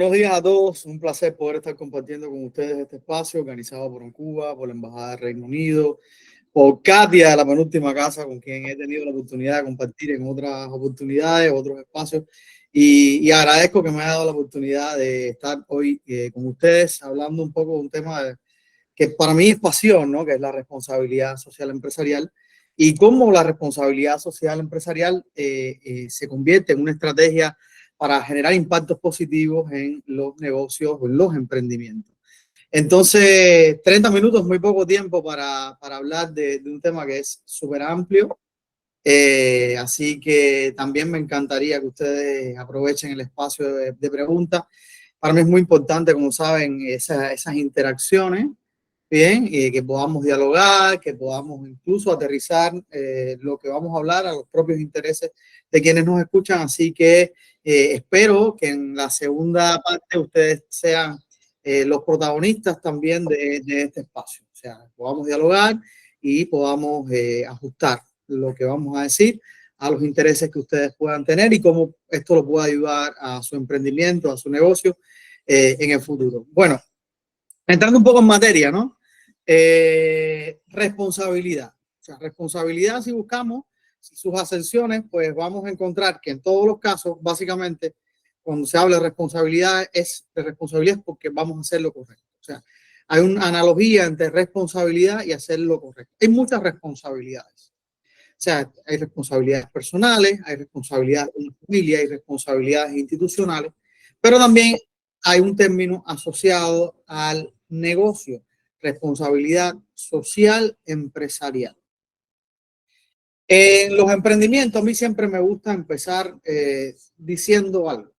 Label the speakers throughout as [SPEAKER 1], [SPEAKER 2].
[SPEAKER 1] Buenos días a todos, un placer poder estar compartiendo con ustedes este espacio organizado por Cuba, por la Embajada del Reino Unido, por Katia de la Penúltima Casa, con quien he tenido la oportunidad de compartir en otras oportunidades, otros espacios, y agradezco que me haya dado la oportunidad de estar hoy con ustedes hablando un poco de un tema que para mí es pasión, ¿no? Que es la responsabilidad social empresarial y cómo la responsabilidad social empresarial se convierte en una estrategia para generar impactos positivos en los negocios o en los emprendimientos. Entonces, 30 minutos, muy poco tiempo para hablar de un tema que es súper amplio. Así que también me encantaría que ustedes aprovechen el espacio de preguntas. Para mí es muy importante, como saben, esas interacciones, bien, que podamos dialogar, que podamos incluso aterrizar lo que vamos a hablar a los propios intereses de quienes nos escuchan. Así que espero que en la segunda parte ustedes sean los protagonistas también de este espacio. O sea, podamos dialogar y podamos ajustar lo que vamos a decir a los intereses que ustedes puedan tener y cómo esto lo puede ayudar a su emprendimiento, a su negocio en el futuro. Bueno, entrando un poco en materia, ¿no? Responsabilidad. O sea, responsabilidad, si buscamos sus ascensiones, pues vamos a encontrar que en todos los casos, básicamente, cuando se habla de responsabilidad, es de responsabilidad porque vamos a hacer lo correcto. O sea, hay una analogía entre responsabilidad y hacer lo correcto. Hay muchas responsabilidades. O sea, hay responsabilidades personales, hay responsabilidades de la familia, hay responsabilidades institucionales, pero también hay un término asociado al negocio, responsabilidad social empresarial. En los emprendimientos, a mí siempre me gusta empezar diciendo algo.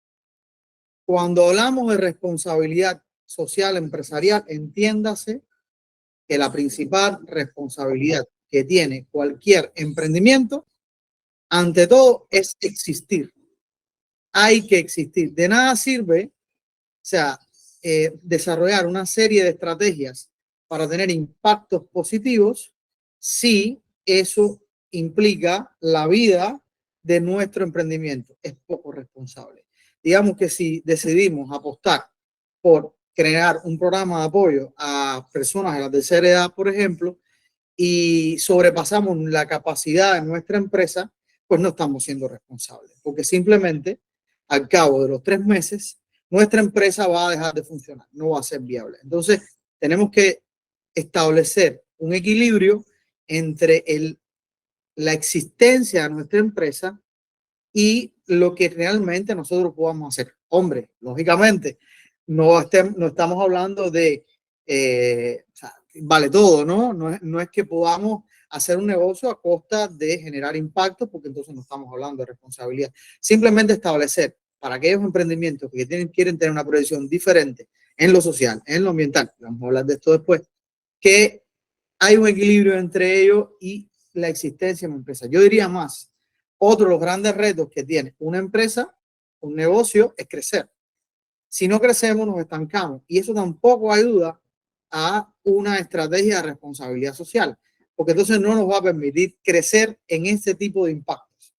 [SPEAKER 1] Cuando hablamos de responsabilidad social empresarial, entiéndase que la principal responsabilidad que tiene cualquier emprendimiento, ante todo, es existir. Hay que existir. De nada sirve, o sea, desarrollar una serie de estrategias para tener impactos positivos si eso implica la vida de nuestro emprendimiento. Es poco responsable. Digamos que si decidimos apostar por crear un programa de apoyo a personas de la tercera edad, por ejemplo, y sobrepasamos la capacidad de nuestra empresa, pues no estamos siendo responsables, porque simplemente al cabo de los 3 meses nuestra empresa va a dejar de funcionar, no va a ser viable. Entonces tenemos que establecer un equilibrio entre la existencia de nuestra empresa y lo que realmente nosotros podamos hacer. Hombre, lógicamente, no estamos hablando de, o sea, vale todo, ¿no? No es que podamos hacer un negocio a costa de generar impacto, porque entonces no estamos hablando de responsabilidad. Simplemente establecer para aquellos emprendimientos que quieren tener una proyección diferente en lo social, en lo ambiental, vamos a hablar de esto después, que hay un equilibrio entre ellos y la existencia de una empresa. Yo diría más, otro de los grandes retos que tiene una empresa, un negocio, es crecer. Si no crecemos, nos estancamos. Y eso tampoco ayuda a una estrategia de responsabilidad social, porque entonces no nos va a permitir crecer en este tipo de impactos.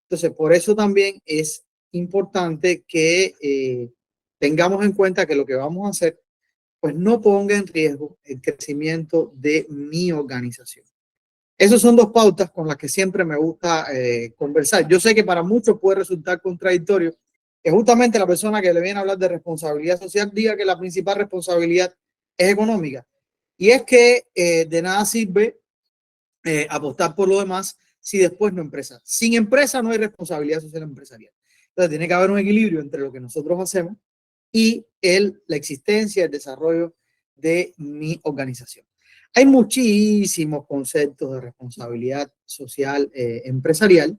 [SPEAKER 1] Entonces, por eso también es importante que tengamos en cuenta que lo que vamos a hacer, pues no ponga en riesgo el crecimiento de mi organización. Esas son dos pautas con las que siempre me gusta conversar. Yo sé que para muchos puede resultar contradictorio que justamente la persona que le viene a hablar de responsabilidad social diga que la principal responsabilidad es económica. Y es que de nada sirve apostar por lo demás si después no empresa. Sin empresa no hay responsabilidad social empresarial. Entonces tiene que haber un equilibrio entre lo que nosotros hacemos y la existencia, el desarrollo de mi organización. Hay muchísimos conceptos de responsabilidad social empresarial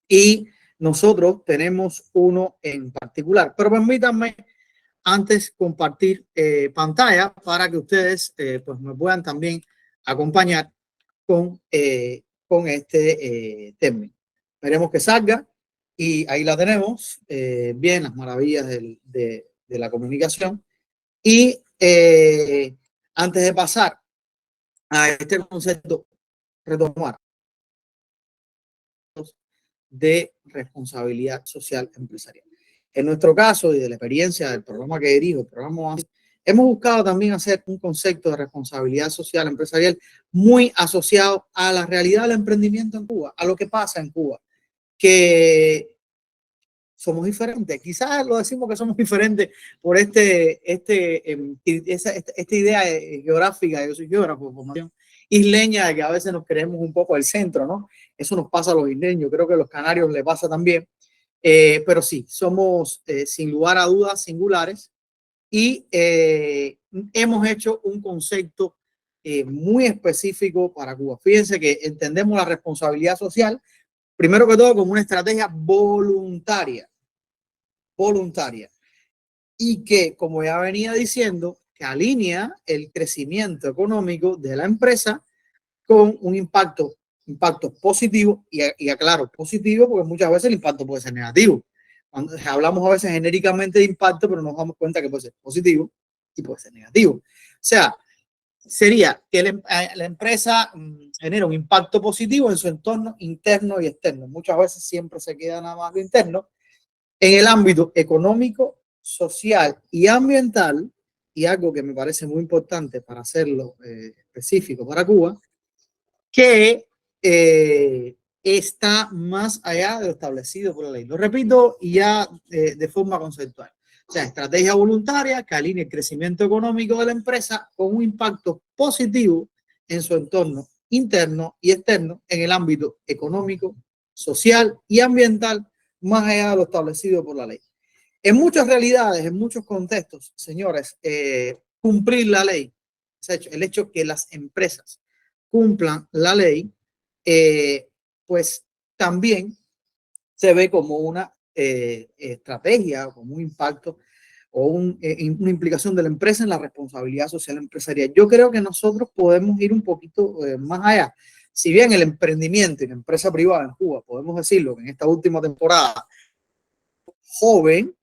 [SPEAKER 1] y nosotros tenemos uno en particular. Pero permítanme antes compartir pantalla para que ustedes pues me puedan también acompañar con este término. Veremos que salga y ahí la tenemos. Bien, las maravillas de la comunicación. Y antes de pasar a este concepto, retomar de responsabilidad social empresarial. En nuestro caso y de la experiencia del programa que dirijo, el programa Oasis, hemos buscado también hacer un concepto de responsabilidad social empresarial muy asociado a la realidad del emprendimiento en Cuba, a lo que pasa en Cuba, que somos diferentes. Quizás lo decimos que somos diferentes por esta idea geográfica, yo soy geógrafo de formación isleña, de que a veces nos creemos un poco el centro, ¿no? Eso nos pasa a los isleños, creo que a los canarios le pasa también. Pero sí, somos sin lugar a dudas singulares y hemos hecho un concepto muy específico para Cuba. Fíjense que entendemos la responsabilidad social, primero que todo, como una estrategia voluntaria y que, como ya venía diciendo, que alinea el crecimiento económico de la empresa con un impacto positivo y aclaro, positivo porque muchas veces el impacto puede ser negativo. Cuando hablamos a veces genéricamente de impacto, pero nos damos cuenta que puede ser positivo y puede ser negativo. O sea, sería que la empresa genera un impacto positivo en su entorno interno y externo. Muchas veces siempre se queda nada más lo interno. En el ámbito económico, social y ambiental, y algo que me parece muy importante para hacerlo específico para Cuba, que está más allá de lo establecido por la ley. Lo repito y ya de forma conceptual. O sea, estrategia voluntaria que alinea el crecimiento económico de la empresa con un impacto positivo en su entorno interno y externo en el ámbito económico, social y ambiental, más allá de lo establecido por la ley. En muchas realidades, en muchos contextos, señores, cumplir la ley, el hecho que las empresas cumplan la ley, pues también se ve como una estrategia, como un impacto o una implicación de la empresa en la responsabilidad social empresarial. Yo creo que nosotros podemos ir un poquito más allá. Si bien el emprendimiento y la empresa privada en Cuba, podemos decirlo que en esta última temporada, joven,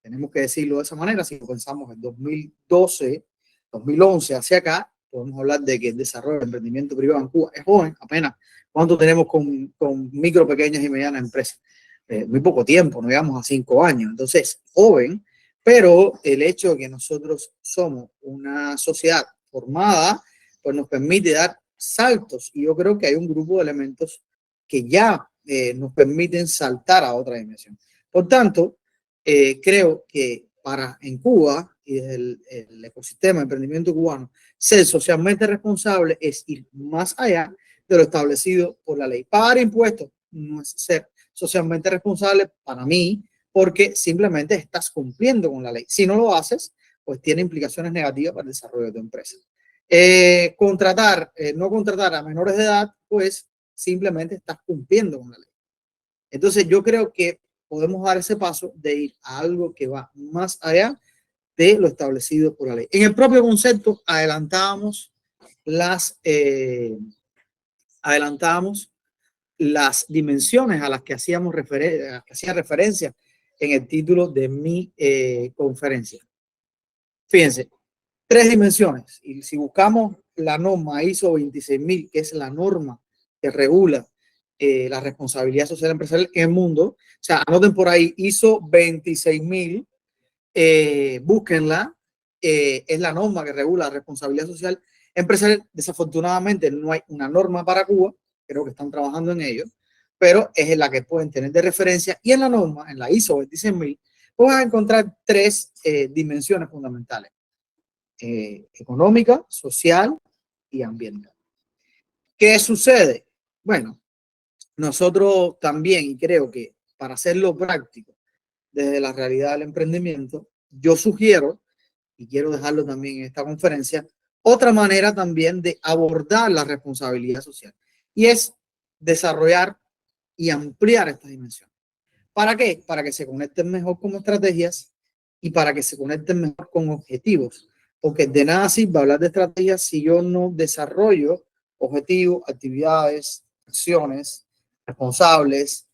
[SPEAKER 1] tenemos que decirlo de esa manera, si pensamos en 2012, 2011 hacia acá, podemos hablar de que el desarrollo del emprendimiento privado en Cuba es joven, apenas. ¿Cuánto tenemos con micro, pequeñas y medianas empresas? Muy poco tiempo, no llegamos a 5 años. Entonces, joven, pero el hecho de que nosotros somos una sociedad formada, pues nos permite dar saltos. Y yo creo que hay un grupo de elementos que ya nos permiten saltar a otra dimensión. Por tanto, creo que en Cuba y desde el ecosistema de emprendimiento cubano, ser socialmente responsable es ir más allá de lo establecido por la ley. Pagar impuestos no es ser socialmente responsable para mí, porque simplemente estás cumpliendo con la ley. Si no lo haces, pues tiene implicaciones negativas para el desarrollo de tu empresa. No contratar a menores de edad, pues simplemente estás cumpliendo con la ley. Entonces yo creo que podemos dar ese paso de ir a algo que va más allá de lo establecido por la ley. En el propio concepto adelantábamos las dimensiones a las que hacía referencia en el título de mi conferencia. Fíjense, 3 dimensiones. Y si buscamos la norma ISO 26000, que es la norma que regula la responsabilidad social empresarial en el mundo, o sea, anoten por ahí ISO 26000, búsquenla, es la norma que regula la responsabilidad social empresarial. Desafortunadamente no hay una norma para Cuba, creo que están trabajando en ello, pero es la que pueden tener de referencia. Y en la norma, en la ISO 26000, vas a encontrar 3 dimensiones fundamentales: económica, social y ambiental. ¿Qué sucede? Bueno, nosotros también, y creo que para hacerlo práctico desde la realidad del emprendimiento, yo sugiero, y quiero dejarlo también en esta conferencia, otra manera también de abordar la responsabilidad social, y es desarrollar y ampliar esta dimensión. ¿Para qué? Para que se conecten mejor con estrategias y para que se conecten mejor con objetivos. Porque de nada sirve hablar de estrategias si yo no desarrollo objetivos, actividades, acciones responsables,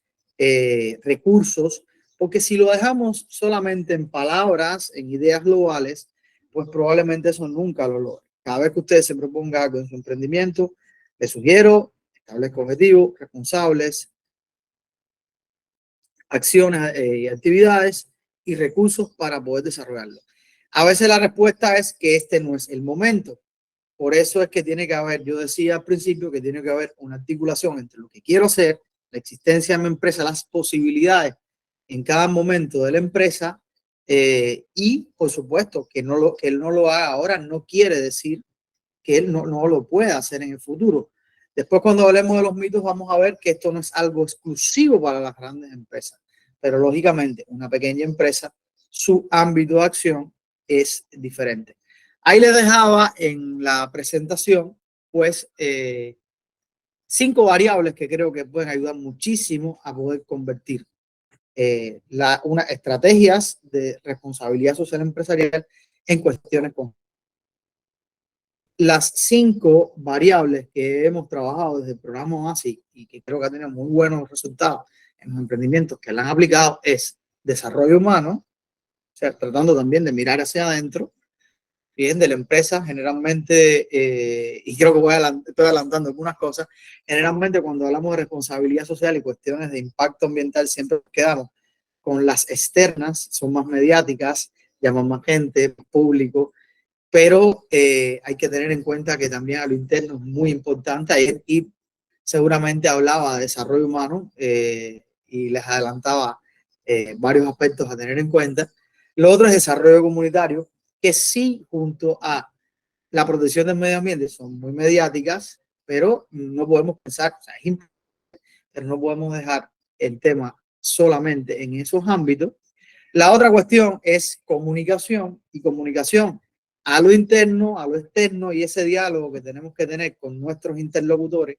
[SPEAKER 1] recursos. Porque si lo dejamos solamente en palabras, en ideas globales, pues probablemente eso nunca lo logre. Cada vez que usted se proponga algo en su emprendimiento, le sugiero establezca objetivos responsables, acciones y actividades y recursos para poder desarrollarlo. A veces la respuesta es que este no es el momento. Por eso es que tiene que haber, yo decía al principio que tiene que haber una articulación entre lo que quiero hacer, la existencia de mi empresa, las posibilidades en cada momento de la empresa y, por supuesto, que él no lo haga ahora no quiere decir que él no lo pueda hacer en el futuro. Después, cuando hablemos de los mitos, vamos a ver que esto no es algo exclusivo para las grandes empresas, pero lógicamente una pequeña empresa, su ámbito de acción es diferente. Ahí les dejaba en la presentación, pues, 5 variables que creo que pueden ayudar muchísimo a poder convertir unas estrategias de responsabilidad social empresarial en cuestiones con las 5 variables que hemos trabajado desde el programa OASIS y que creo que ha tenido muy buenos resultados en los emprendimientos que la han aplicado es desarrollo humano, o sea, tratando también de mirar hacia adentro, bien, de la empresa, generalmente, y creo que estoy adelantando algunas cosas, generalmente cuando hablamos de responsabilidad social y cuestiones de impacto ambiental siempre quedamos con las externas, son más mediáticas, llaman más gente, público, pero hay que tener en cuenta que también a lo interno es muy importante y seguramente hablaba de desarrollo humano y les adelantaba varios aspectos a tener en cuenta. Lo otro es desarrollo comunitario, que sí, junto a la protección del medio ambiente, son muy mediáticas, pero no podemos pensar, o sea, es importante, pero no podemos dejar el tema solamente en esos ámbitos. La otra cuestión es comunicación y comunicación a lo interno, a lo externo y ese diálogo que tenemos que tener con nuestros interlocutores,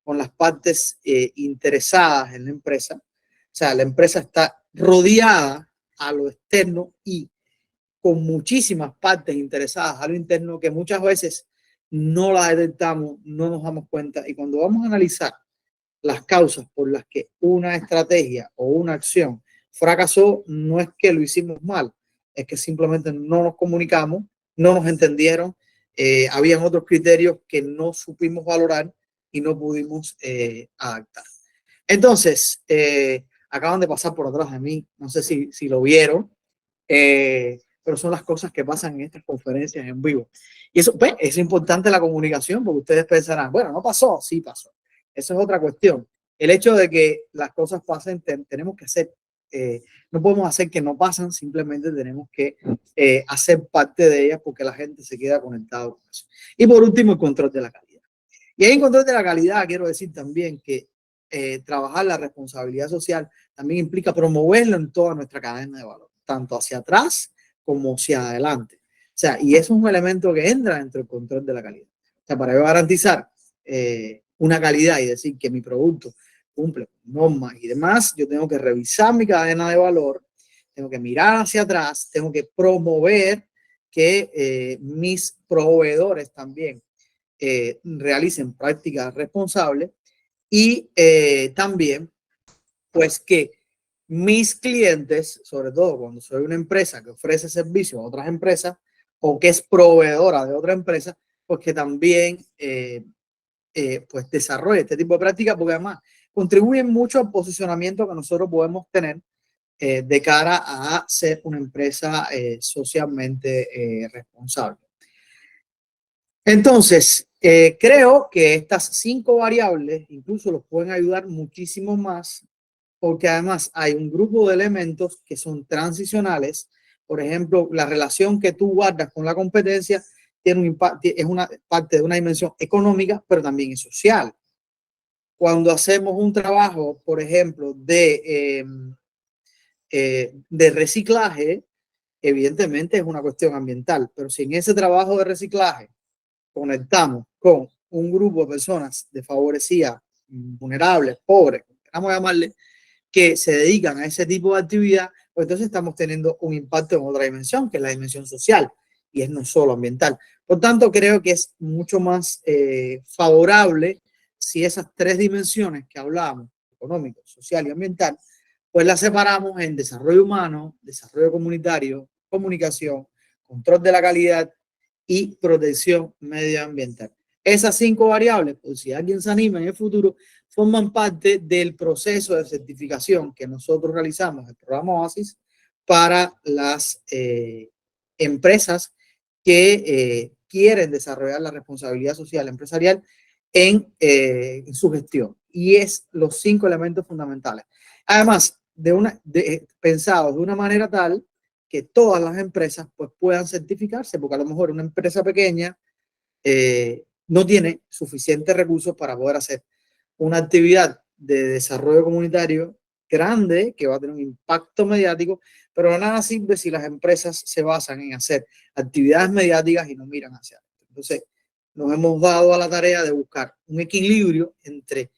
[SPEAKER 1] con las partes interesadas en la empresa. O sea, la empresa está rodeada a lo externo y con muchísimas partes interesadas a lo interno que muchas veces no las detectamos, no nos damos cuenta y cuando vamos a analizar las causas por las que una estrategia o una acción fracasó, no es que lo hicimos mal, es que simplemente no nos comunicamos, no nos entendieron, habían otros criterios que no supimos valorar y no pudimos adaptar. Entonces, acaban de pasar por atrás de mí, no sé si lo vieron, pero son las cosas que pasan en estas conferencias en vivo. Y eso, pues, es importante la comunicación, porque ustedes pensarán, bueno, no pasó, sí pasó. Eso es otra cuestión. El hecho de que las cosas pasen, tenemos que hacer, no podemos hacer que no pasen, simplemente tenemos que hacer parte de ellas porque la gente se queda conectada con eso. Y por último, el control de la calidad. Y ahí en control de la calidad quiero decir también que trabajar la responsabilidad social también implica promoverlo en toda nuestra cadena de valor, tanto hacia atrás como hacia adelante. O sea, y eso es un elemento que entra dentro del control de la calidad. O sea, para yo garantizar una calidad y decir que mi producto cumple normas y demás, yo tengo que revisar mi cadena de valor, tengo que mirar hacia atrás, tengo que promover que mis proveedores también realicen prácticas responsables y también, pues que mis clientes, sobre todo cuando soy una empresa que ofrece servicios a otras empresas o que es proveedora de otra empresa, pues que también pues desarrolle este tipo de prácticas porque además contribuyen mucho al posicionamiento que nosotros podemos tener de cara a ser una empresa socialmente responsable. Entonces, creo que estas 5 variables incluso los pueden ayudar muchísimo más porque además hay un grupo de elementos que son transicionales. Por ejemplo, la relación que tú guardas con la competencia tiene un impacto, es una parte de una dimensión económica, pero también es social. Cuando hacemos un trabajo, por ejemplo, de reciclaje, evidentemente es una cuestión ambiental, pero si en ese trabajo de reciclaje conectamos con un grupo de personas desfavorecidas, vulnerables, pobres, vamos a llamarle, que se dedican a ese tipo de actividad, pues entonces estamos teniendo un impacto en otra dimensión, que es la dimensión social, y es no solo ambiental. Por tanto, creo que es mucho más favorable si esas 3 dimensiones que hablamos, económico, social y ambiental, pues las separamos en desarrollo humano, desarrollo comunitario, comunicación, control de la calidad y protección medioambiental. Esas 5 variables, por si alguien se anima en el futuro, forman parte del proceso de certificación que nosotros realizamos, el programa OASIS, para las empresas que quieren desarrollar la responsabilidad social empresarial en su gestión. Y es los 5 elementos fundamentales. Además, pensados de una manera tal que todas las empresas pues, puedan certificarse, porque a lo mejor una empresa pequeña no tiene suficientes recursos para poder hacer una actividad de desarrollo comunitario grande que va a tener un impacto mediático, pero de nada sirve si las empresas se basan en hacer actividades mediáticas y no miran hacia adentro. Entonces, nos hemos dado a la tarea de buscar un equilibrio entre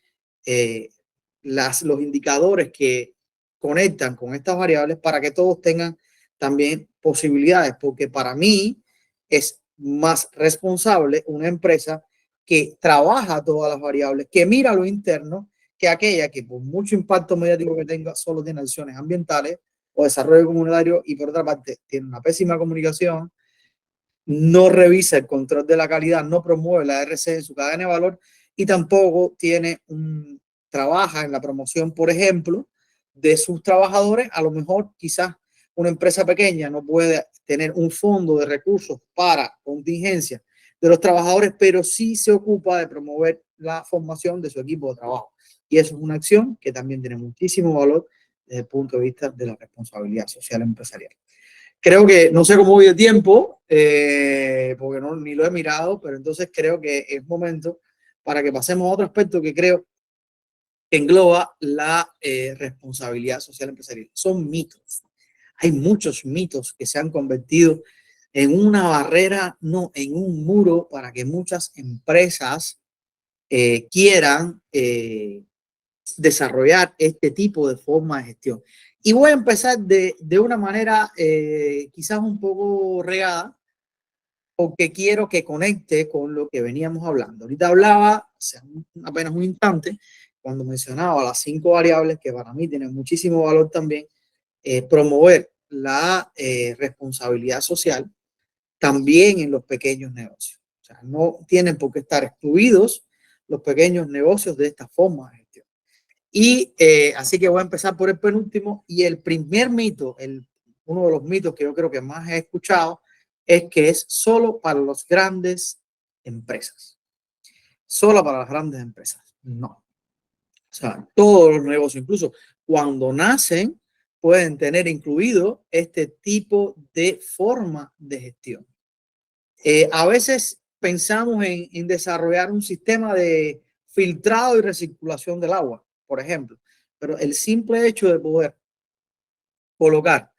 [SPEAKER 1] los indicadores que conectan con estas variables para que todos tengan también posibilidades, porque para mí es más responsable una empresa que trabaja todas las variables, que mira lo interno, que aquella que por mucho impacto mediático que tenga solo tiene acciones ambientales o desarrollo comunitario y por otra parte tiene una pésima comunicación, no revisa el control de la calidad, no promueve la RC en su cadena de valor y tampoco trabaja en la promoción, por ejemplo, de sus trabajadores. A lo mejor quizás una empresa pequeña no puede tener un fondo de recursos para contingencia de los trabajadores, pero sí se ocupa de promover la formación de su equipo de trabajo. Y eso es una acción que también tiene muchísimo valor desde el punto de vista de la responsabilidad social empresarial. Creo que, no sé cómo voy de tiempo, porque no, ni lo he mirado, pero entonces creo que es momento para que pasemos a otro aspecto que creo que engloba la responsabilidad social empresarial. Son mitos. Hay muchos mitos que se han convertido en una barrera, no, en un muro para que muchas empresas quieran desarrollar este tipo de forma de gestión. Y voy a empezar de una manera quizás un poco regada, porque quiero que conecte con lo que veníamos hablando. Ahorita hablaba, hace apenas un instante, cuando mencionaba las 5 variables que para mí tienen muchísimo valor también, promover la responsabilidad social también en los pequeños negocios. O sea, no tienen por qué estar excluidos los pequeños negocios de esta forma de gestión. Y así que voy a empezar por el penúltimo y el primer mito, uno de los mitos que yo creo que más he escuchado es que es solo para las grandes empresas. Solo para las grandes empresas. No. O sea, todos los negocios, incluso cuando nacen, pueden tener incluido este tipo de forma de gestión. A veces pensamos en desarrollar un sistema de filtrado y recirculación del agua, por ejemplo, pero el simple hecho de poder colocar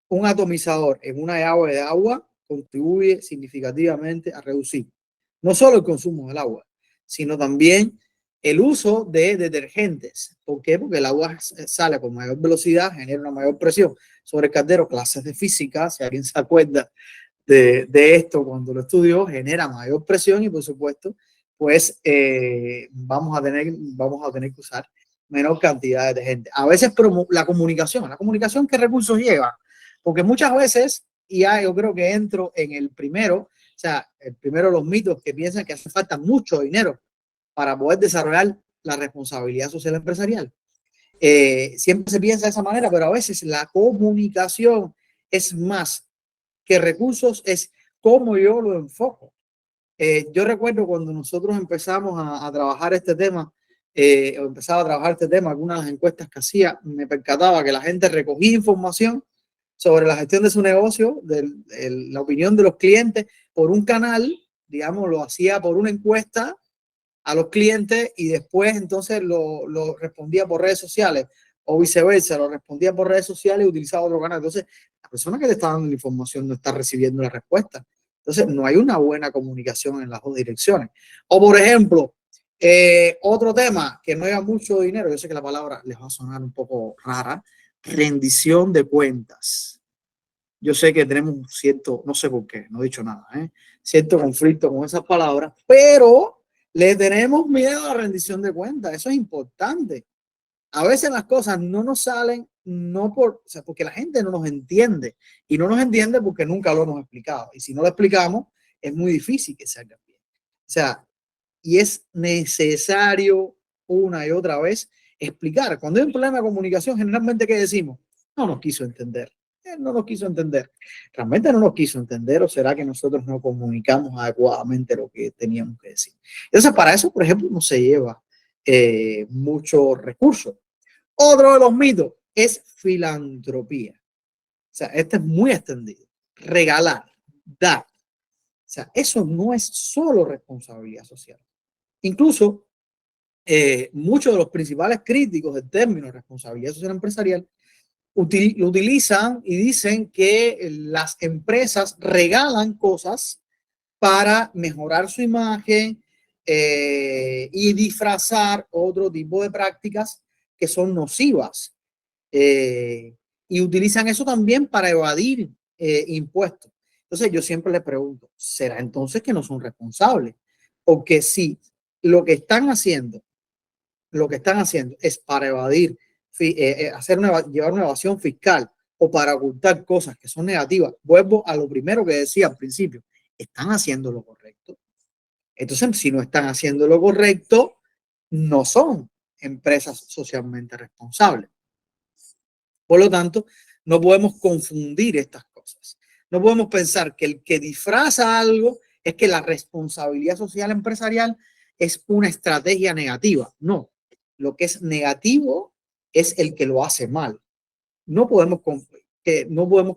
[SPEAKER 1] un atomizador en una llave de agua contribuye significativamente a reducir no solo el consumo del agua, sino también el uso de detergentes. ¿Por qué? Porque el agua sale con mayor velocidad, genera una mayor presión sobre el caldero. Clases de física, si alguien se acuerda de esto cuando lo estudió, genera mayor presión y por supuesto, pues vamos a tener que usar menor cantidad de gente. A veces la comunicación, ¿qué recursos lleva? Porque muchas veces, y ya yo creo que entro en el primero, o sea, el primero de los mitos que piensan que hace falta mucho dinero para poder desarrollar la responsabilidad social empresarial. Siempre se piensa de esa manera, pero a veces la comunicación es más que recursos, es cómo yo lo enfoco. Yo recuerdo cuando nosotros empezamos a trabajar este tema, o empezaba a trabajar este tema, algunas de las encuestas que hacía, me percataba que la gente recogía información sobre la gestión de su negocio, la opinión de los clientes por un canal, digamos, lo hacía por una encuesta a los clientes y después entonces lo respondía por redes sociales o viceversa, lo respondía por redes sociales y utilizaba otro canal. Entonces, la persona que te está dando la información no está recibiendo la respuesta. Entonces, no hay una buena comunicación en las dos direcciones. O, por ejemplo, otro tema que no lleva mucho dinero, yo sé que la palabra les va a sonar un poco rara, rendición de cuentas. Yo sé que tenemos un cierto, no sé por qué, no he dicho nada, cierto conflicto con esas palabras, pero le tenemos miedo a la rendición de cuentas. Eso es importante. A veces las cosas no nos salen, no por, o sea, porque la gente no nos entiende. Y no nos entiende porque nunca lo hemos explicado. Y si no lo explicamos, es muy difícil que salga bien. O sea, y es necesario una y otra vez explicar. Cuando hay un problema de comunicación, generalmente, ¿qué decimos? No nos quiso entender. Él no lo quiso entender. Realmente no lo quiso entender, o será que nosotros no comunicamos adecuadamente lo que teníamos que decir. Entonces, para eso, por ejemplo, no se lleva muchos recursos. Otro de los mitos es filantropía. O sea, este es muy extendido. Regalar, dar. O sea, eso no es solo responsabilidad social. Incluso muchos de los principales críticos del término responsabilidad social empresarial lo utilizan y dicen que las empresas regalan cosas para mejorar su imagen y disfrazar otro tipo de prácticas que son nocivas. Y utilizan eso también para evadir impuestos. Entonces yo siempre les pregunto, ¿será entonces que no son responsables? O que si lo que están haciendo, es para evadir, llevar una evasión fiscal o para ocultar cosas que son negativas, vuelvo a lo primero que decía al principio, ¿están haciendo lo correcto? Entonces, si no están haciendo lo correcto, no son empresas socialmente responsables. Por lo tanto, no podemos confundir estas cosas. No podemos pensar que el que disfraza algo es que la responsabilidad social empresarial es una estrategia negativa. No, lo que es negativo es el que lo hace mal. No podemos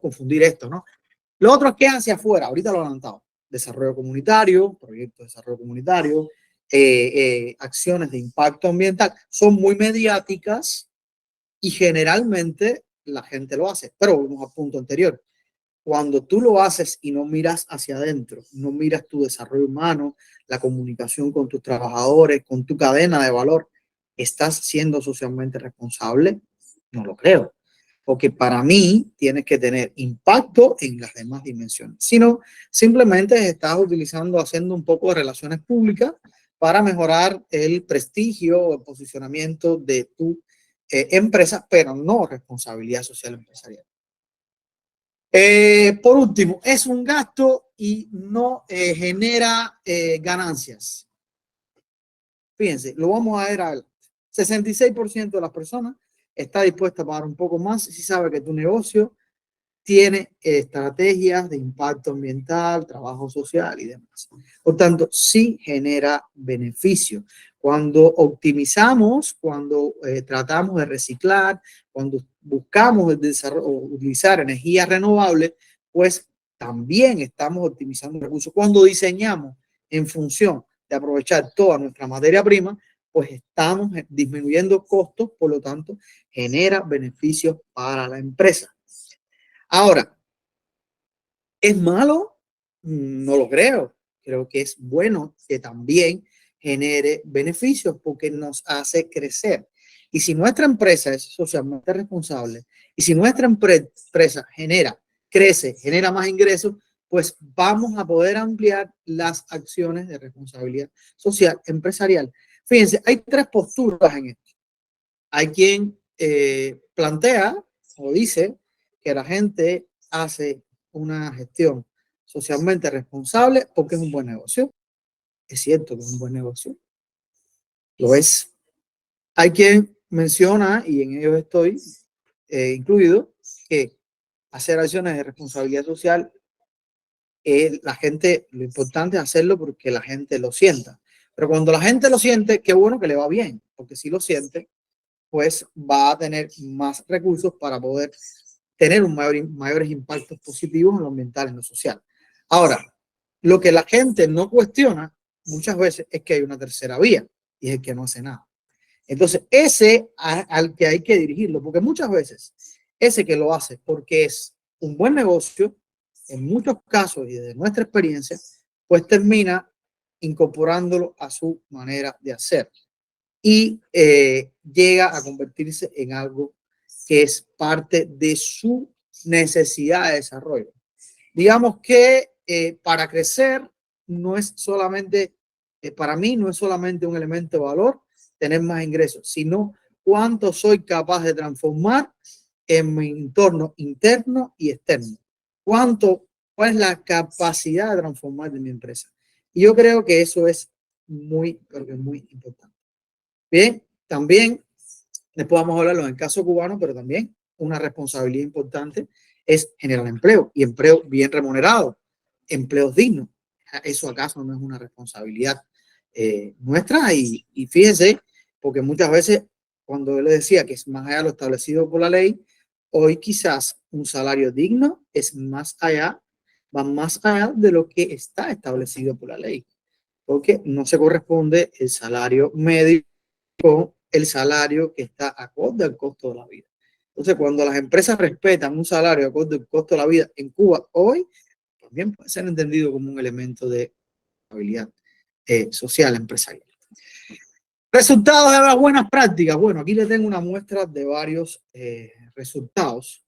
[SPEAKER 1] confundir esto, ¿no? Lo otro es que hacia afuera, ahorita lo he adelantado, desarrollo comunitario, proyectos de desarrollo comunitario, acciones de impacto ambiental, son muy mediáticas y generalmente la gente lo hace. Pero vamos al punto anterior. Cuando tú lo haces y no miras hacia adentro, no miras tu desarrollo humano, la comunicación con tus trabajadores, con tu cadena de valor, ¿estás siendo socialmente responsable? No lo creo. Porque para mí tienes que tener impacto en las demás dimensiones. Si no, simplemente estás utilizando, haciendo un poco de relaciones públicas para mejorar el prestigio o el posicionamiento de tu empresa, pero no responsabilidad social empresarial. Por último, es un gasto y no genera ganancias. Fíjense, lo vamos a ver al 66% de las personas está dispuesta a pagar un poco más si sabe que tu negocio tiene estrategias de impacto ambiental, trabajo social y demás. Por tanto, sí genera beneficio. Cuando optimizamos, cuando tratamos de reciclar, cuando buscamos utilizar energías renovables, pues también estamos optimizando recursos. Cuando diseñamos en función de aprovechar toda nuestra materia prima, pues estamos disminuyendo costos, por lo tanto, genera beneficios para la empresa. Ahora, ¿es malo? No lo creo. Creo que es bueno que también genere beneficios porque nos hace crecer. Y si nuestra empresa es socialmente responsable y si nuestra empresa crece, genera más ingresos, pues vamos a poder ampliar las acciones de responsabilidad social empresarial. Fíjense, hay tres posturas en esto. Hay quien plantea o dice que la gente hace una gestión socialmente responsable porque es un buen negocio. Es cierto que es un buen negocio. Lo es. Hay quien menciona, y en ellos estoy incluido, que hacer acciones de responsabilidad social, la gente, lo importante es hacerlo porque la gente lo sienta. Pero cuando la gente lo siente, qué bueno que le va bien, porque si lo siente, pues va a tener más recursos para poder tener mayores impactos positivos en lo ambiental y en lo social. Ahora, lo que la gente no cuestiona muchas veces es que hay una tercera vía y es el que no hace nada. Entonces, ese al que hay que dirigirlo, porque muchas veces ese que lo hace porque es un buen negocio, en muchos casos y de nuestra experiencia, pues termina incorporándolo a su manera de hacer y llega a convertirse en algo que es parte de su necesidad de desarrollo. Digamos que para crecer no es solamente, para mí no es solamente un elemento de valor tener más ingresos, sino cuánto soy capaz de transformar en mi entorno interno y externo. ¿Cuál es la capacidad de transformar de mi empresa? Y yo creo que eso es muy importante. Bien, también después vamos a hablarlo en el caso cubano, pero también una responsabilidad importante es generar empleo y empleo bien remunerado, empleos dignos. ¿Eso acaso no es una responsabilidad nuestra? Y fíjense, porque muchas veces cuando yo le decía que es más allá de lo establecido por la ley, hoy quizás un salario digno es más allá, va más allá de lo que está establecido por la ley, porque no se corresponde el salario medio con el salario que está acorde al costo de la vida. Entonces, cuando las empresas respetan un salario acorde al costo de la vida en Cuba hoy, también puede ser entendido como un elemento de habilidad social empresarial. Resultados de las buenas prácticas. Bueno, aquí les tengo una muestra de varios resultados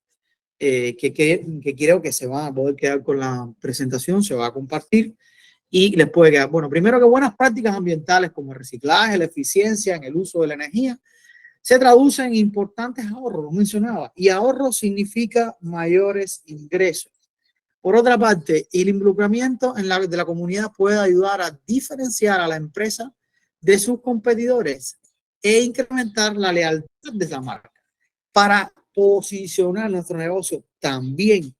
[SPEAKER 1] que creo que se van a poder quedar con la presentación, se va a compartir y les puede quedar. Bueno, primero que buenas prácticas ambientales como el reciclaje, la eficiencia en el uso de la energía, se traducen en importantes ahorros, lo mencionaba, y ahorro significa mayores ingresos. Por otra parte, el involucramiento de la comunidad puede ayudar a diferenciar a la empresa de sus competidores e incrementar la lealtad de la marca. Para posicionar nuestro negocio también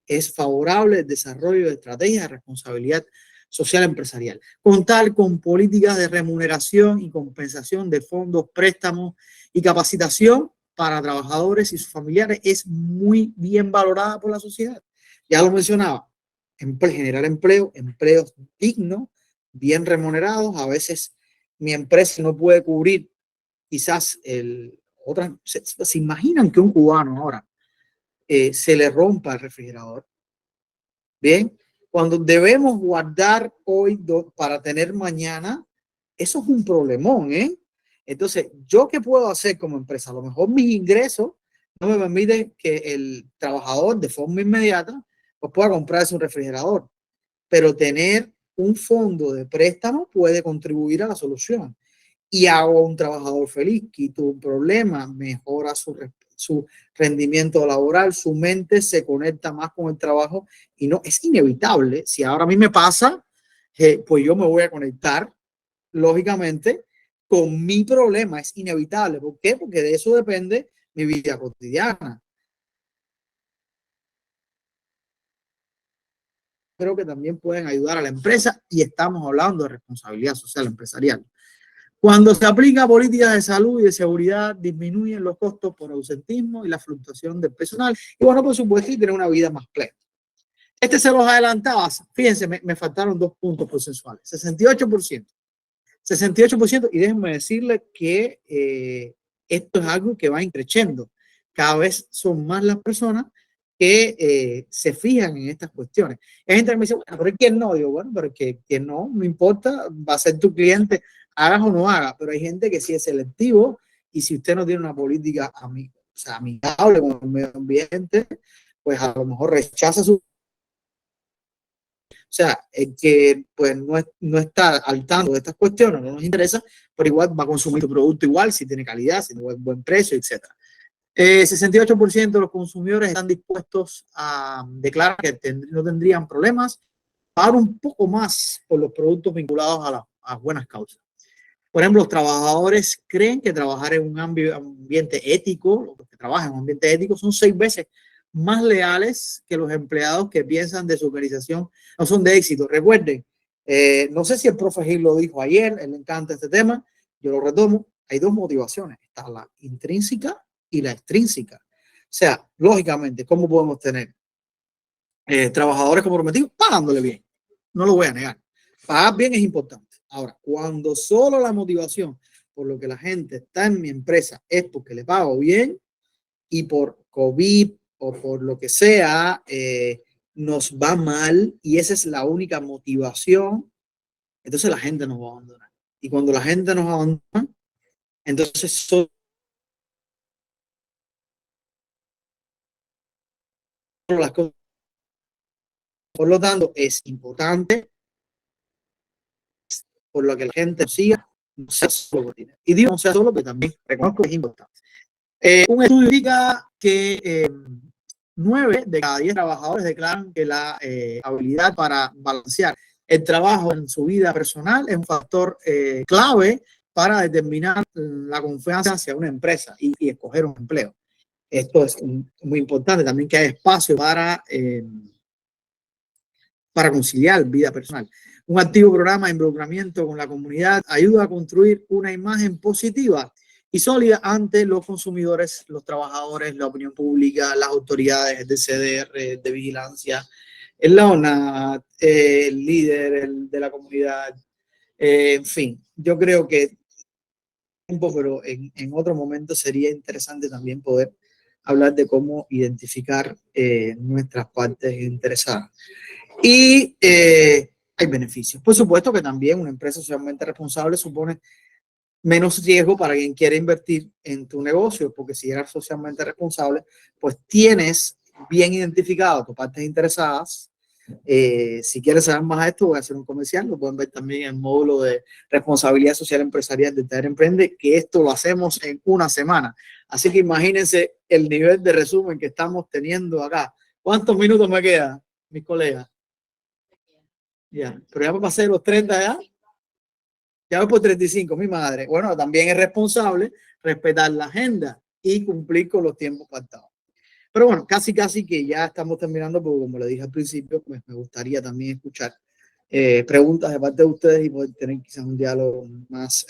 [SPEAKER 1] es favorable el desarrollo de estrategias de responsabilidad social empresarial. Contar con políticas de remuneración y compensación de fondos, préstamos y capacitación para trabajadores y sus familiares es muy bien valorada por la sociedad. Ya lo mencionaba, generar empleo, empleos dignos, bien remunerados. A veces mi empresa no puede cubrir quizás se imaginan que un cubano ahora se le rompa el refrigerador. Bien, cuando debemos guardar hoy para tener mañana, eso es un problemón, ¿eh? Entonces, ¿yo qué puedo hacer como empresa? A lo mejor mis ingresos no me permiten que el trabajador de forma inmediata pues, pueda comprarse un refrigerador, pero tener un fondo de préstamo puede contribuir a la solución. Y hago un trabajador feliz, quito un problema, mejora su rendimiento laboral, su mente se conecta más con el trabajo y no es inevitable. Si ahora a mí me pasa, pues yo me voy a conectar, lógicamente, con mi problema. Es inevitable. ¿Por qué? Porque de eso depende mi vida cotidiana. Creo que también pueden ayudar a la empresa y estamos hablando de responsabilidad social empresarial. Cuando se aplica políticas de salud y de seguridad, disminuyen los costos por ausentismo y la fluctuación del personal. Y bueno, por supuesto, y tener una vida más plena. Este se los adelantaba. Fíjense, me faltaron 2 puntos porcentuales. 68%. 68%. Y déjenme decirles que esto es algo que va increciendo. Cada vez son más las personas que se fijan en estas cuestiones. Hay gente que me dice, bueno, pero ¿quién no? Digo, bueno, pero que no importa, va a ser tu cliente, hagas o no hagas, pero hay gente que sí es selectivo y si usted no tiene una política amigable con el medio ambiente, pues a lo mejor rechaza su... O sea, el que pues no está al tanto de estas cuestiones, no nos interesa, pero igual va a consumir tu producto igual, si tiene calidad, si tiene buen precio, etc. 68% de los consumidores están dispuestos a declarar que no tendrían problemas, pagar un poco más por los productos vinculados a buenas causas. Por ejemplo, los trabajadores creen que trabajar en un ambiente ético, los que trabajan en un ambiente ético, son 6 veces más leales que los empleados que piensan de su organización no son de éxito. Recuerden, no sé si el profe Gil lo dijo ayer, él le encanta este tema, yo lo retomo, hay 2 motivaciones, está la intrínseca y la extrínseca. O sea, lógicamente, ¿cómo podemos tener trabajadores comprometidos? Pagándole bien, no lo voy a negar. Pagar bien es importante. Ahora, cuando solo la motivación por lo que la gente está en mi empresa es porque le pago bien y por COVID o por lo que sea nos va mal y esa es la única motivación, entonces la gente nos va a abandonar. Y cuando la gente nos abandona, entonces solo las cosas. Por lo tanto, es importante por lo que la gente siga, no sea solo por dinero. Y digo no sea solo, que también reconozco que es importante. Un estudio indica que 9 de cada 10 trabajadores declaran que la habilidad para balancear el trabajo en su vida personal es un factor clave para determinar la confianza hacia una empresa y escoger un empleo. Esto es muy importante también, que haya espacio para conciliar vida personal. Un activo programa de involucramiento con la comunidad ayuda a construir una imagen positiva y sólida ante los consumidores, los trabajadores, la opinión pública, las autoridades de CDR, de vigilancia, la ONAT, el líder de la comunidad, en fin. Yo creo que, pero en otro momento sería interesante también poder hablar de cómo identificar nuestras partes interesadas. Y hay beneficios. Por supuesto que también una empresa socialmente responsable supone menos riesgo para quien quiere invertir en tu negocio, porque si eres socialmente responsable, pues tienes bien identificado tus partes interesadas. Si quieres saber más de esto, voy a hacer un comercial. Lo pueden ver también en el módulo de responsabilidad social empresarial de TEDx Emprende, que esto lo hacemos en una semana. Así que imagínense el nivel de resumen que estamos teniendo acá. ¿Cuántos minutos me quedan, mis colegas? Ya, pero ya me pasé los 30 ya. Ya voy por 35, mi madre. Bueno, también es responsable respetar la agenda y cumplir con los tiempos pactados. Pero bueno, casi que ya estamos terminando, porque como le dije al principio, pues me gustaría también escuchar preguntas de parte de ustedes y poder tener quizás un diálogo más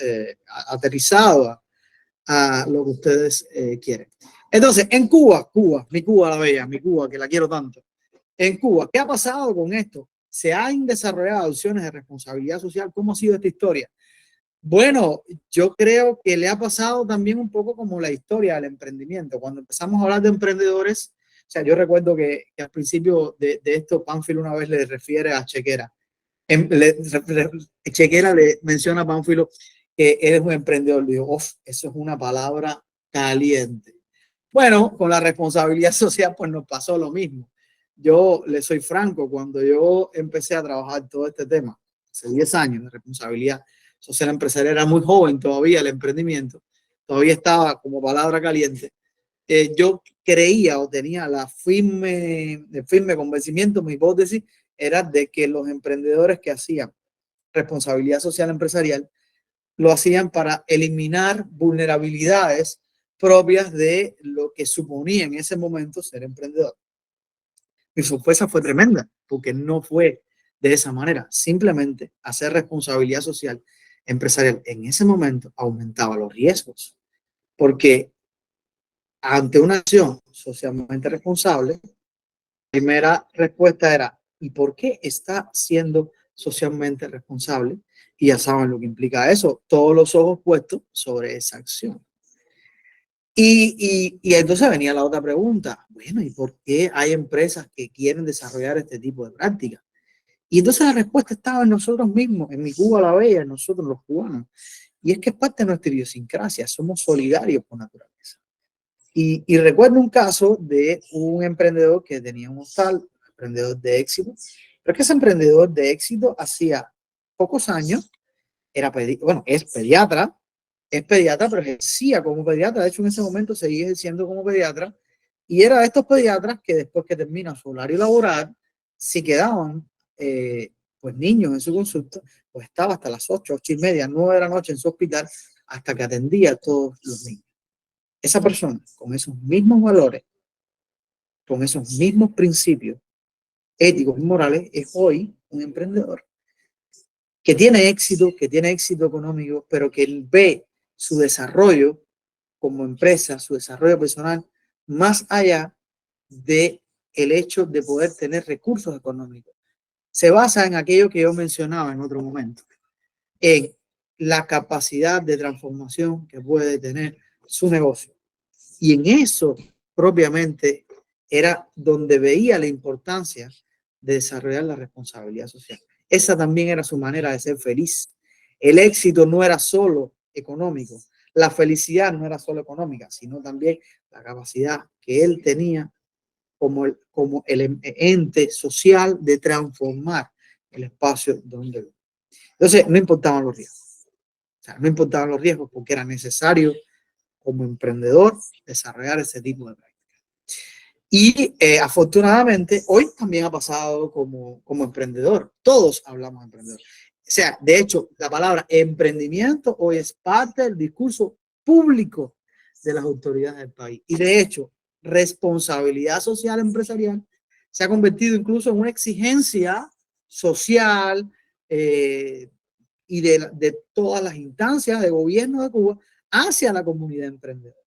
[SPEAKER 1] aterrizado a lo que ustedes quieren. Entonces, en Cuba, mi Cuba la bella, mi Cuba que la quiero tanto. En Cuba, ¿qué ha pasado con esto? ¿Se han desarrollado opciones de responsabilidad social? ¿Cómo ha sido esta historia? Bueno, yo creo que le ha pasado también un poco como la historia del emprendimiento. Cuando empezamos a hablar de emprendedores, o sea, yo recuerdo que al principio de esto, Pánfilo una vez le refiere a Chequera. Chequera le menciona a Pánfilo que eres un emprendedor. Le digo, eso es una palabra caliente. Bueno, con la responsabilidad social, pues nos pasó lo mismo. Yo le soy franco, cuando yo empecé a trabajar todo este tema, hace 10 años de responsabilidad social empresarial, era muy joven todavía el emprendimiento, todavía estaba como palabra caliente. Yo creía o tenía el firme convencimiento, mi hipótesis era de que los emprendedores que hacían responsabilidad social empresarial lo hacían para eliminar vulnerabilidades propias de lo que suponía en ese momento ser emprendedor. Mi sorpresa fue tremenda, porque no fue de esa manera. Simplemente hacer responsabilidad social empresarial en ese momento aumentaba los riesgos, porque ante una acción socialmente responsable, la primera respuesta era, ¿y por qué está siendo socialmente responsable? Y ya saben lo que implica eso, todos los ojos puestos sobre esa acción. Y entonces venía la otra pregunta, bueno, ¿y por qué hay empresas que quieren desarrollar este tipo de prácticas? Y entonces la respuesta estaba en nosotros mismos, en mi Cuba la Bella, en nosotros los cubanos. Y es que es parte de nuestra idiosincrasia, somos solidarios por naturaleza. Y recuerdo un caso de un emprendedor que tenía un hostal, un emprendedor de éxito, pero que ese emprendedor de éxito hacía pocos años, es pediatra, pero ejercía como pediatra. De hecho, en ese momento seguía ejerciendo como pediatra. Y era de estos pediatras que después que termina su horario laboral, si quedaban pues niños en su consulta, pues estaba hasta las 8:30, 9 de la noche en su hospital, hasta que atendía a todos los niños. Esa persona, con esos mismos valores, con esos mismos principios éticos y morales, es hoy un emprendedor que tiene éxito económico, pero que él ve su desarrollo como empresa, su desarrollo personal, más allá de el hecho de poder tener recursos económicos. Se basa en aquello que yo mencionaba en otro momento, en la capacidad de transformación que puede tener su negocio. Y en eso propiamente era donde veía la importancia de desarrollar la responsabilidad social. Esa también era su manera de ser feliz. El éxito no era solo económico, la felicidad no era solo económica, sino también la capacidad que él tenía como el ente social de transformar el espacio donde vive. Entonces, no importaban los riesgos. O sea, no importaban los riesgos porque era necesario como emprendedor desarrollar ese tipo de prácticas. Y afortunadamente hoy también ha pasado como emprendedor. Todos hablamos de emprendedor. O sea, de hecho, la palabra emprendimiento hoy es parte del discurso público de las autoridades del país. Y de hecho, responsabilidad social empresarial se ha convertido incluso en una exigencia social y de todas las instancias de gobierno de Cuba hacia la comunidad emprendedora.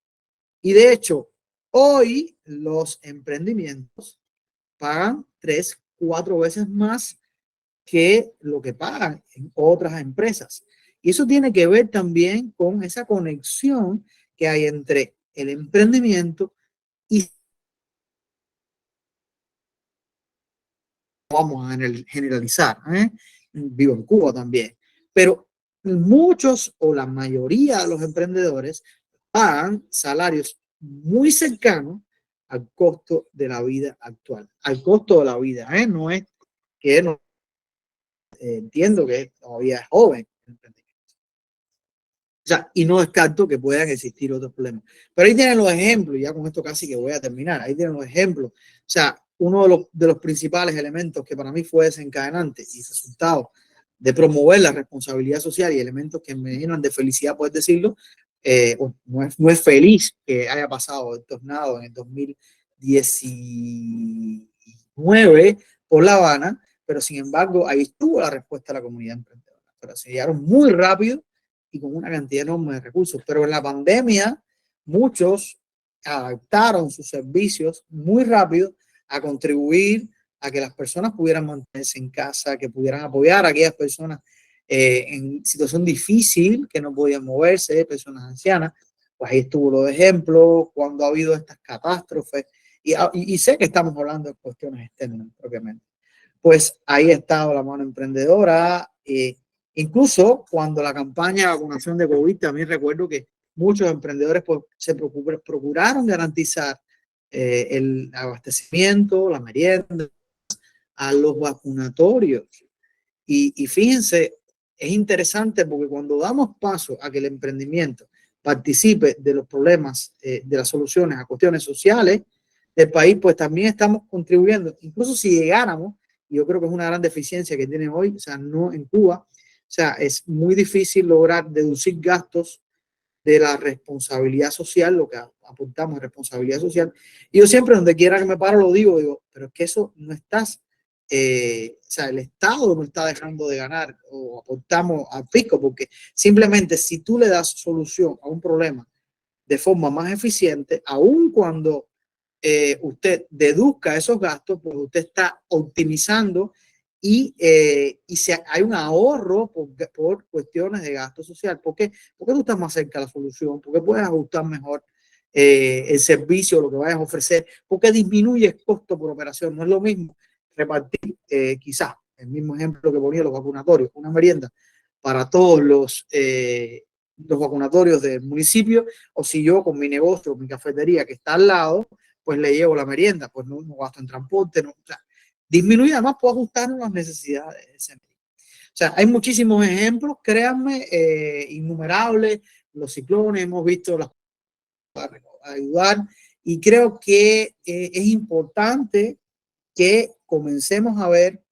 [SPEAKER 1] Y de hecho, hoy los emprendimientos pagan 3, 4 veces más que lo que pagan en otras empresas. Y eso tiene que ver también con esa conexión que hay entre el emprendimiento y, vamos a generalizar, vivo en Cuba también, pero muchos o la mayoría de los emprendedores pagan salarios muy cercanos al costo de la vida actual, al costo de la vida, no es que no, entiendo que todavía es joven. O sea, y no descarto que puedan existir otros problemas. Pero ahí tienen los ejemplos, ya con esto casi que voy a terminar, ahí tienen los ejemplos. O sea, uno de los principales elementos que para mí fue desencadenante y resultado de promover la responsabilidad social y elementos que me llenan de felicidad, puedes decirlo, no es feliz que haya pasado el tornado en el 2019 por La Habana, pero sin embargo ahí estuvo la respuesta de la comunidad emprendedora. Pero se llegaron muy rápido y con una cantidad enorme de recursos. Pero en la pandemia, muchos adaptaron sus servicios muy rápido a contribuir a que las personas pudieran mantenerse en casa, que pudieran apoyar a aquellas personas en situación difícil, que no podían moverse, personas ancianas. Pues ahí estuvo los ejemplos, cuando ha habido estas catástrofes, y sé que estamos hablando de cuestiones externas propiamente. Pues ahí ha estado la mano emprendedora. Incluso cuando la campaña de vacunación de COVID, también recuerdo que muchos emprendedores pues, procuraron garantizar el abastecimiento, la merienda a los vacunatorios. Y fíjense, es interesante porque cuando damos paso a que el emprendimiento participe de los problemas, de las soluciones a cuestiones sociales del país, pues también estamos contribuyendo. Incluso si llegáramos, y yo creo que es una gran deficiencia que tiene hoy, o sea, no en Cuba, o sea, es muy difícil lograr deducir gastos de la responsabilidad social, lo que apuntamos a responsabilidad social. Y yo siempre, donde quiera que me paro, lo digo, pero es que eso no estás, o sea, el Estado no está dejando de ganar o aportamos al fisco, porque simplemente si tú le das solución a un problema de forma más eficiente, aun cuando usted deduzca esos gastos, pues usted está optimizando hay un ahorro por cuestiones de gasto social. ¿Por qué? Porque tú estás más cerca de la solución, porque puedes ajustar mejor el servicio, lo que vayas a ofrecer, porque disminuye el costo por operación. No es lo mismo repartir, quizás, el mismo ejemplo que ponía los vacunatorios, una merienda para todos los vacunatorios del municipio, o si yo con mi negocio, mi cafetería que está al lado, pues le llevo la merienda, pues no gasto en transporte, no, o sea, disminuye, además puedo ajustar las necesidades de ese medio. O sea, hay muchísimos ejemplos, créanme, innumerables, los ciclones, hemos visto las para ayudar, y creo que es importante que comencemos a ver,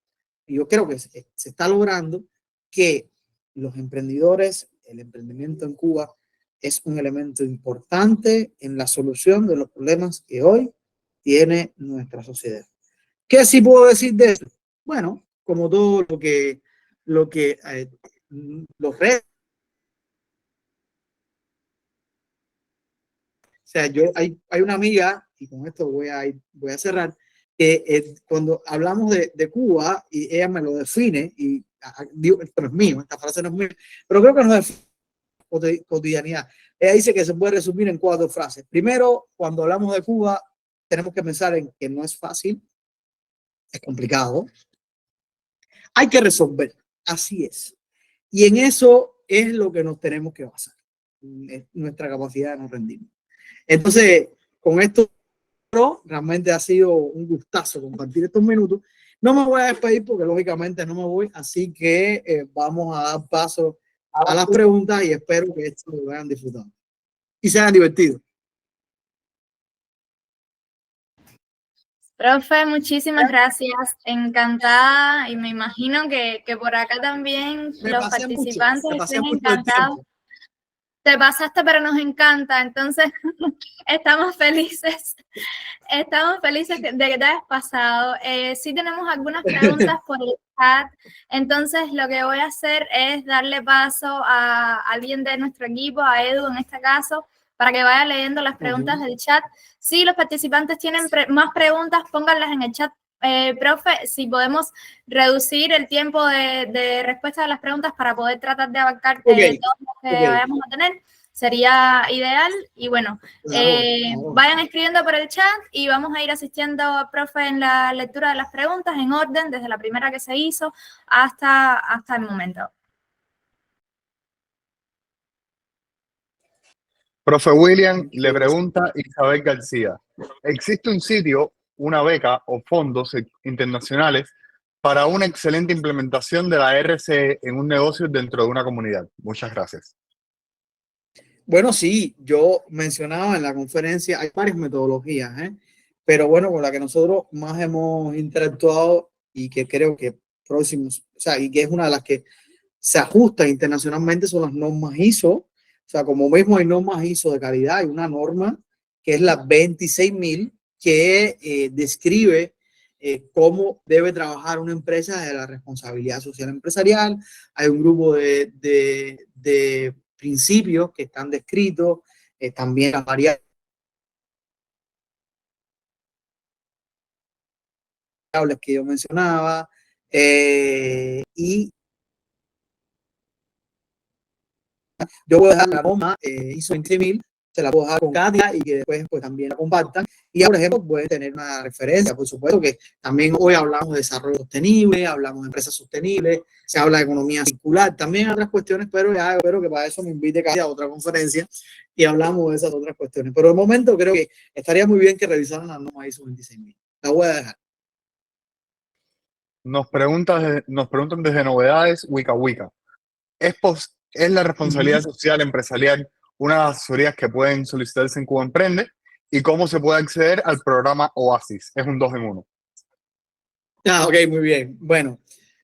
[SPEAKER 1] y yo creo que se está logrando, que los emprendedores, el emprendimiento en Cuba es un elemento importante en la solución de los problemas que hoy tiene nuestra sociedad. ¿Qué sí puedo decir de eso? Bueno, como todo lo que los redes. O sea, hay una amiga, y con esto voy a cerrar, que cuando hablamos de Cuba, y ella me lo define, y digo, esto no es mío, esta frase no es mía, pero creo que nos define cotidianidad. Ella dice que se puede resumir en 4 frases. Primero, cuando hablamos de Cuba, tenemos que pensar en que no es fácil, es complicado, hay que resolver, así es. Y en eso es lo que nos tenemos que basar, nuestra capacidad de no rendirnos. Entonces, con esto realmente ha sido un gustazo compartir estos minutos. No me voy a despedir porque lógicamente no me voy, así que vamos a dar paso a las preguntas y espero que esto lo hayan disfrutado y se hayan divertido.
[SPEAKER 2] Profe, muchísimas gracias, encantada, y me imagino que por acá también los participantes estén encantados. Te pasaste, pero nos encanta. Entonces, estamos felices. Estamos felices de que te hayas pasado. Sí tenemos algunas preguntas por el chat. Entonces, lo que voy a hacer es darle paso a alguien de nuestro equipo, a Edu en este caso, para que vaya leyendo las preguntas del chat. Si los participantes tienen más preguntas, pónganlas en el chat. Profe, si podemos reducir el tiempo de respuesta de las preguntas para poder tratar de abarcar todos los que vayamos a tener, sería ideal. Y bueno, vayan escribiendo por el chat y vamos a ir asistiendo, profe, en la lectura de las preguntas en orden, desde la primera que se hizo hasta el momento.
[SPEAKER 3] Profe William, le pregunta Isabel García, ¿existe un sitio, una beca o fondos internacionales para una excelente implementación de la RCE en un negocio dentro de una comunidad? Muchas gracias.
[SPEAKER 1] Bueno, sí, yo mencionaba en la conferencia, hay varias metodologías, pero bueno, con la que nosotros más hemos interactuado y que creo que próximos, o sea, y que es una de las que se ajusta internacionalmente son las normas ISO. O sea, como mismo hay normas ISO de calidad, hay una norma que es la 26.000 que describe cómo debe trabajar una empresa de la responsabilidad social empresarial. Hay un grupo de principios que están descritos, también las variables que yo mencionaba, y yo voy a dejar la norma ISO 20000, se la puedo dejar con Katia y que después pues, también la compartan. Y, por ejemplo, pueden tener una referencia. Por supuesto que también hoy hablamos de desarrollo sostenible, hablamos de empresas sostenibles, se habla de economía circular, también otras cuestiones, pero ya espero que para eso me invite Katia a otra conferencia y hablamos de esas otras cuestiones. Pero de momento creo que estaría muy bien que revisaran la norma ISO 26000. La voy a dejar.
[SPEAKER 3] Nos preguntan desde Novedades, Wika Wika. ¿Es la responsabilidad social empresarial una de las asesorías que pueden solicitarse en Cuba Emprende? ¿Y cómo se puede acceder al programa Oasis? Es un 2 en 1.
[SPEAKER 1] Ok, muy bien. Bueno,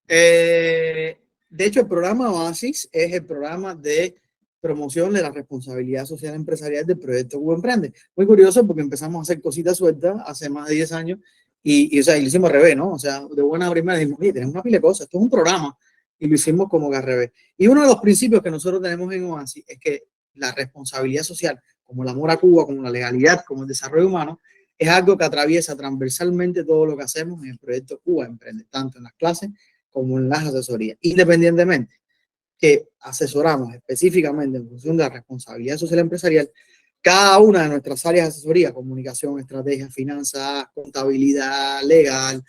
[SPEAKER 1] de hecho, el programa Oasis es el programa de promoción de la responsabilidad social empresarial del proyecto Cuba Emprende. Muy curioso porque empezamos a hacer cositas sueltas hace más de 10 años y o sea, y lo hicimos al revés, ¿no? O sea, de buena primera dijimos, oye, tenemos una pila de cosas, esto es un programa y lo hicimos como que al revés. Y uno de los principios que nosotros tenemos en Oasis es que la responsabilidad social, como el amor a Cuba, como la legalidad, como el desarrollo humano, es algo que atraviesa transversalmente todo lo que hacemos en el proyecto Cuba Emprende, tanto en las clases como en las asesorías, independientemente que asesoramos específicamente en función de la responsabilidad social empresarial. Cada una de nuestras áreas de asesoría, comunicación, estrategia, finanzas, contabilidad, legal,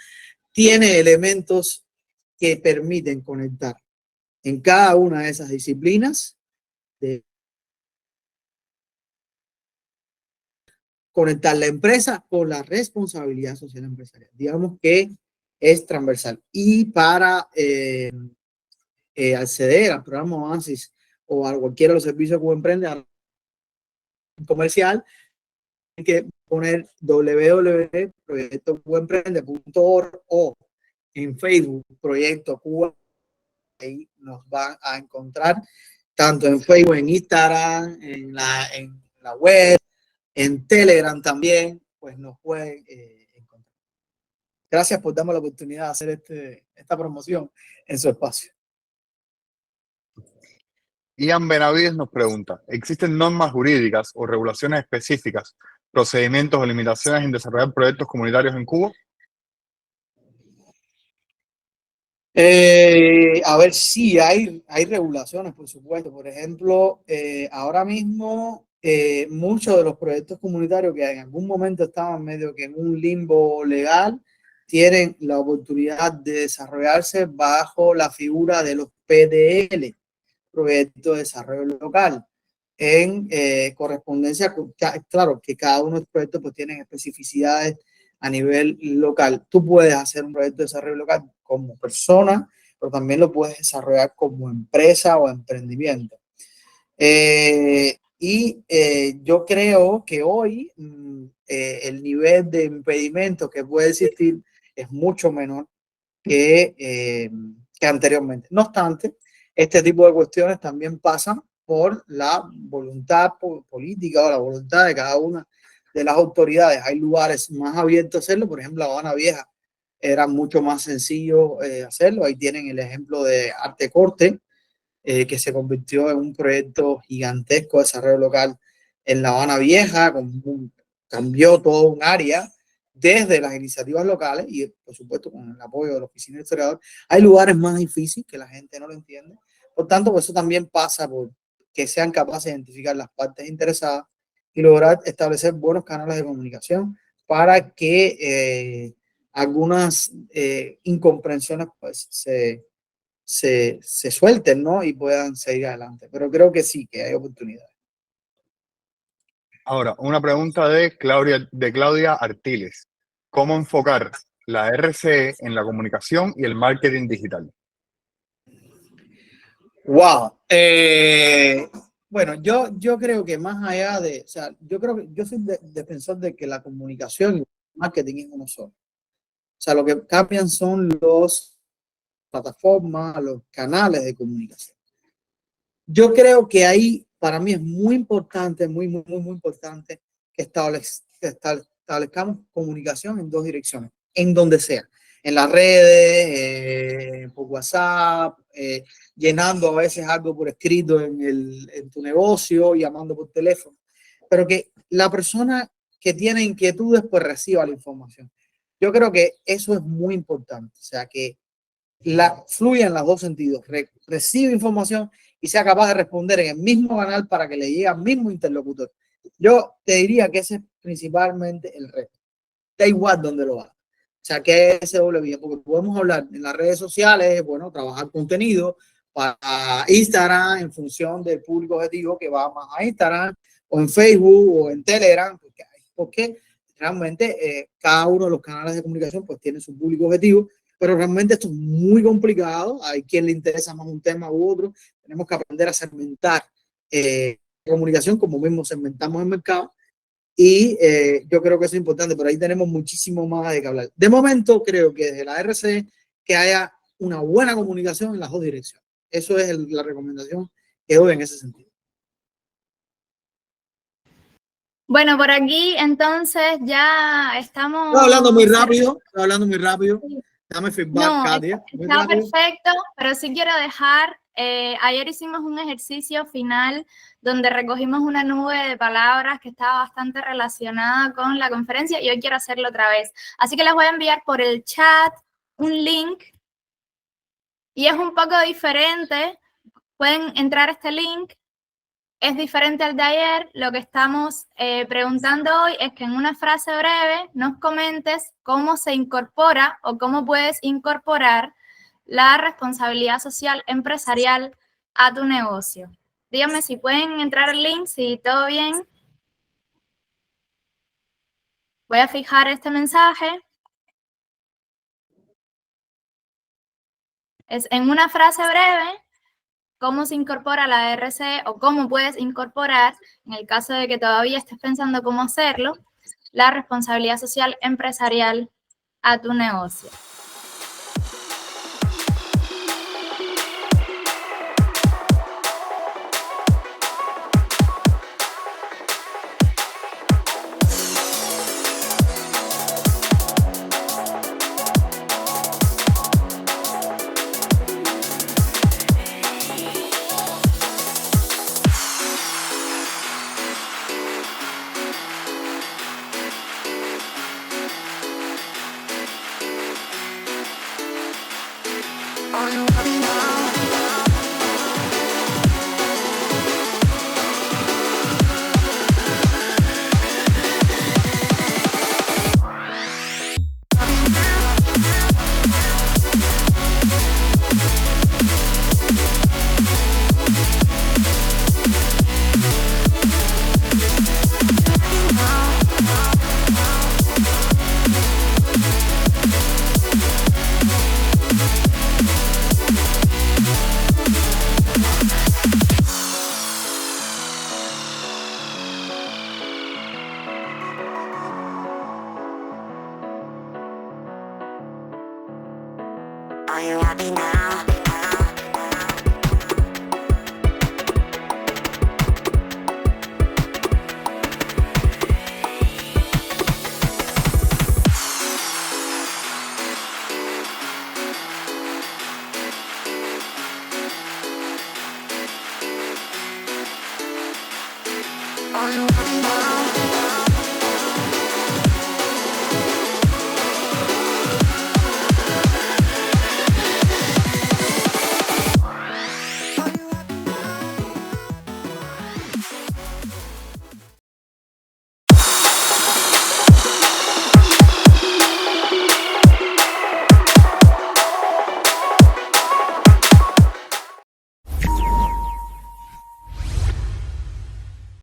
[SPEAKER 1] tiene elementos que permiten conectar en cada una de esas disciplinas, conectar la empresa con la responsabilidad social empresarial. Digamos que es transversal. Y para acceder al programa Oasis o a cualquiera de los servicios que emprende comercial, hay que poner www.proyectocubaemprende.org o en Facebook, Proyecto Cuba. Ahí nos van a encontrar tanto en Facebook, en Instagram, en la web, en Telegram también, pues nos pueden encontrar. Gracias por darme la oportunidad de hacer esta promoción en su espacio.
[SPEAKER 3] Ian Benavides nos pregunta, ¿existen normas jurídicas o regulaciones específicas, procedimientos o limitaciones en desarrollar proyectos comunitarios en Cuba?
[SPEAKER 1] A ver, sí, hay regulaciones, por supuesto. Por ejemplo, ahora mismo muchos de los proyectos comunitarios que en algún momento estaban medio que en un limbo legal tienen la oportunidad de desarrollarse bajo la figura de los PDL, Proyectos de Desarrollo Local, en correspondencia con, claro, que cada uno de los proyectos pues tienen especificidades a nivel local. Tú puedes hacer un proyecto de desarrollo local como persona, pero también lo puedes desarrollar como empresa o emprendimiento. Yo creo que hoy el nivel de impedimento que puede existir es mucho menor que anteriormente. No obstante, este tipo de cuestiones también pasan por la voluntad política o la voluntad de cada una de las autoridades. Hay lugares más abiertos a hacerlo, por ejemplo, La Habana Vieja era mucho más sencillo hacerlo. Ahí tienen el ejemplo de Arte Corte, que se convirtió en un proyecto gigantesco de desarrollo local en La Habana Vieja, cambió todo un área desde las iniciativas locales y, por supuesto, con el apoyo de la Oficina del Historiador. Hay lugares más difíciles que la gente no lo entiende. Por tanto, pues eso también pasa por que sean capaces de identificar las partes interesadas y lograr establecer buenos canales de comunicación para que algunas incomprensiones pues se suelten, ¿no? Y puedan seguir adelante. Pero creo que sí, que hay oportunidades.
[SPEAKER 3] Ahora, una pregunta de Claudia Artiles. ¿Cómo enfocar la RCE en la comunicación y el marketing digital?
[SPEAKER 1] Wow. Bueno, yo creo que más allá de, o sea, yo soy defensor de que la comunicación y el marketing es uno solo. O sea, lo que cambian son las plataformas, los canales de comunicación. Yo creo que ahí, para mí es muy importante, muy importante que establezcamos comunicación en dos direcciones, en donde sea, en las redes, por WhatsApp, llenando a veces algo por escrito en tu negocio, llamando por teléfono, pero que la persona que tiene inquietudes pues reciba la información. Yo creo que eso es muy importante, o sea, que fluya en los dos sentidos, recibe información y sea capaz de responder en el mismo canal para que le llegue al mismo interlocutor. Yo te diría que ese es principalmente el reto. Da igual donde lo haga. O sea, que ese doble vía, porque podemos hablar en las redes sociales, bueno, trabajar contenido para Instagram en función del público objetivo que va más a Instagram, o en Facebook, o en Telegram, porque realmente cada uno de los canales de comunicación pues tiene su público objetivo, pero realmente esto es muy complicado. Hay quien le interesa más un tema u otro. Tenemos que aprender a segmentar comunicación como mismo segmentamos el mercado. Y yo creo que eso es importante, pero ahí tenemos muchísimo más de que hablar. De momento, creo que desde la RC que haya una buena comunicación en las dos direcciones. Eso es la recomendación que doy en ese sentido.
[SPEAKER 2] Bueno, por aquí entonces ya estamos...
[SPEAKER 1] Estoy hablando muy rápido. Dame feedback,
[SPEAKER 2] No,
[SPEAKER 1] Katia.
[SPEAKER 2] está perfecto, pero sí quiero dejar, ayer hicimos un ejercicio final donde recogimos una nube de palabras que estaba bastante relacionada con la conferencia y hoy quiero hacerlo otra vez. Así que les voy a enviar por el chat un link y es un poco diferente. Pueden entrar a este link. Es diferente al de ayer. Lo que estamos preguntando hoy es que en una frase breve nos comentes cómo se incorpora o cómo puedes incorporar la responsabilidad social empresarial a tu negocio. Díganme si pueden entrar al link, si todo bien. Voy a fijar este mensaje. Es en una frase breve. ¿Cómo se incorpora la RC o cómo puedes incorporar, en el caso de que todavía estés pensando cómo hacerlo, la responsabilidad social empresarial a tu negocio?
[SPEAKER 4] Bye.